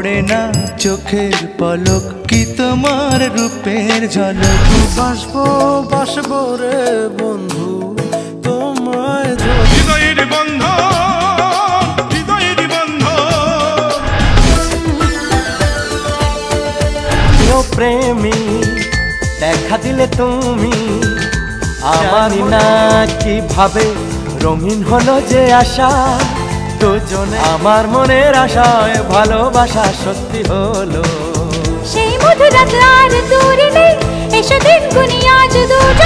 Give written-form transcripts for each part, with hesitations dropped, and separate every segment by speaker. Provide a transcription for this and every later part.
Speaker 1: পড়ে না চোখের পলক কি তোমার রূপের ঝলক।
Speaker 2: বাসবো বাসবো রে বন্ধু তোমায়
Speaker 3: হৃদয়ের বন্ধ হৃদয়ের বন্ধ।
Speaker 4: প্রেমী দেখা দিলে তুমি জানি না কিভাবে রঙিন হলো যে আশা দুজনে আমার মনের আশায় ভালোবাসা সত্যি হলো।
Speaker 5: সেই মধুর রাত আর দূরে নেই এসো দিন গুনি আজ দুটো।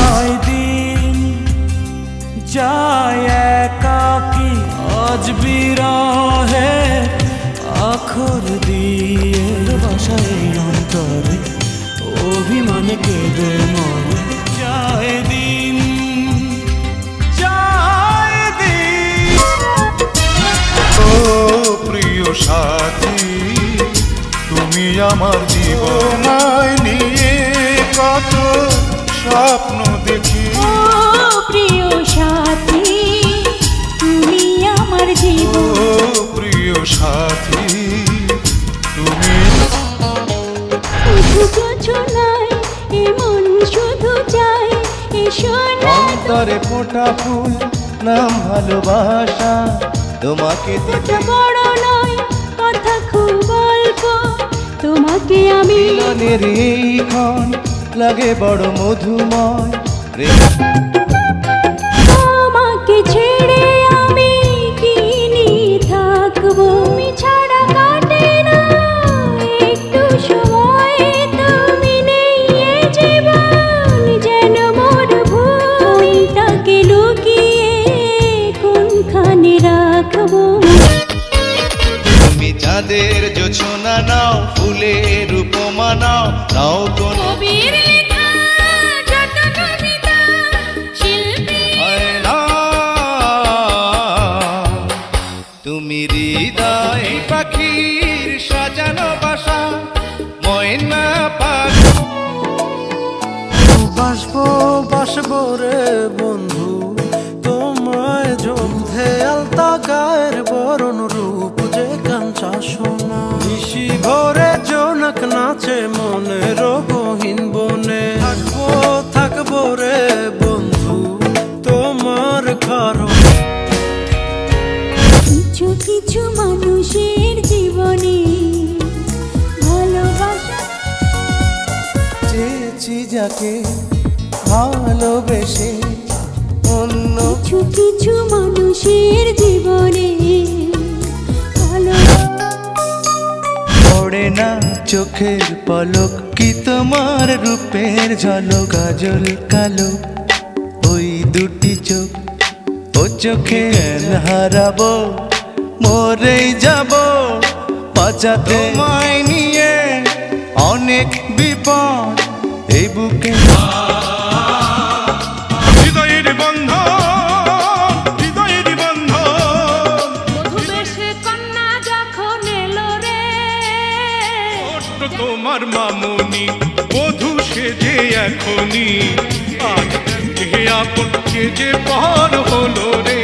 Speaker 4: আয় দিন যায় একাকি আজ বিরহে আখর দিয়ে বাসায় অন্তরে অভিমানে কেঁদে মনে যায় দিন যায় দিন।
Speaker 3: ও প্রিয় সাথী তুমি আমার জীবনায় নিয়ে কত স্বপ্ন দেখি।
Speaker 5: ও প্রিয় সাথী তুমি আমার জীবন।
Speaker 3: ও প্রিয় সাথী তুমি
Speaker 5: নাই এমন শুধু চাই এসো না।
Speaker 1: অন্তরে ফোটা ফুল নাম ভালোবাসা তোমাকে দিতে
Speaker 5: বড় নয় কথা খুব অল্প তোমাকে আমি
Speaker 1: মিলনের এই ক্ষণ লাগে বড় মধুময়।
Speaker 5: তোমাকে ছেড়ে আমি কি নিয়ে থাকবো তুমি ছাড়া কাটে না একটু সময় তুমি নেই এ জীবন যেন মোর ভুলটাকে লুকিয়ে কোনখানে রাখবো।
Speaker 1: তুমি চাঁদের জোছনা নাও ফুলের উপমা নাও নাও কোন
Speaker 5: কবির লেখা যত কবিতা শিল্পী
Speaker 1: হয় না। তুমি হৃদয় পাখির সাজানো বাসা ময়না পাখি।
Speaker 2: বাসবো বাসবো রে বন্ধু তোমায় যুদ্ধে আলতা গায়ের বরণ রূপ যে কাঞ্চা সোনা। নিশি ভোরে জোনাক নাচে মনের গহীন বনে থাকবো থাকবো রে বন্ধু তোমার কারণ।
Speaker 5: কিছু কিছু মানুষের জীবনে ভালোবাসা
Speaker 1: চেয়েছি যাকে ভালোবেসে অন্য
Speaker 5: কিছু কিছু মানুষের জীবনে
Speaker 1: পড়ে না চোখের পলক কি তোমার রূপের ঝলক। কাজল কালো ওই দুটি চোখ ও চোখে হারাবো মরেই যাব বাঁচাতে তোমায় নিয়ে অনেক বিপদ এই বুকে।
Speaker 3: হৃদয়ের বন্ধ হৃদয়ের বন্ধ।
Speaker 5: মধুবেশে কন্যা যখন এলো রে
Speaker 3: কষ্ট তোমার মামনি বধূ সেজে এখনি আজ কে আপন যে পর হলো রে।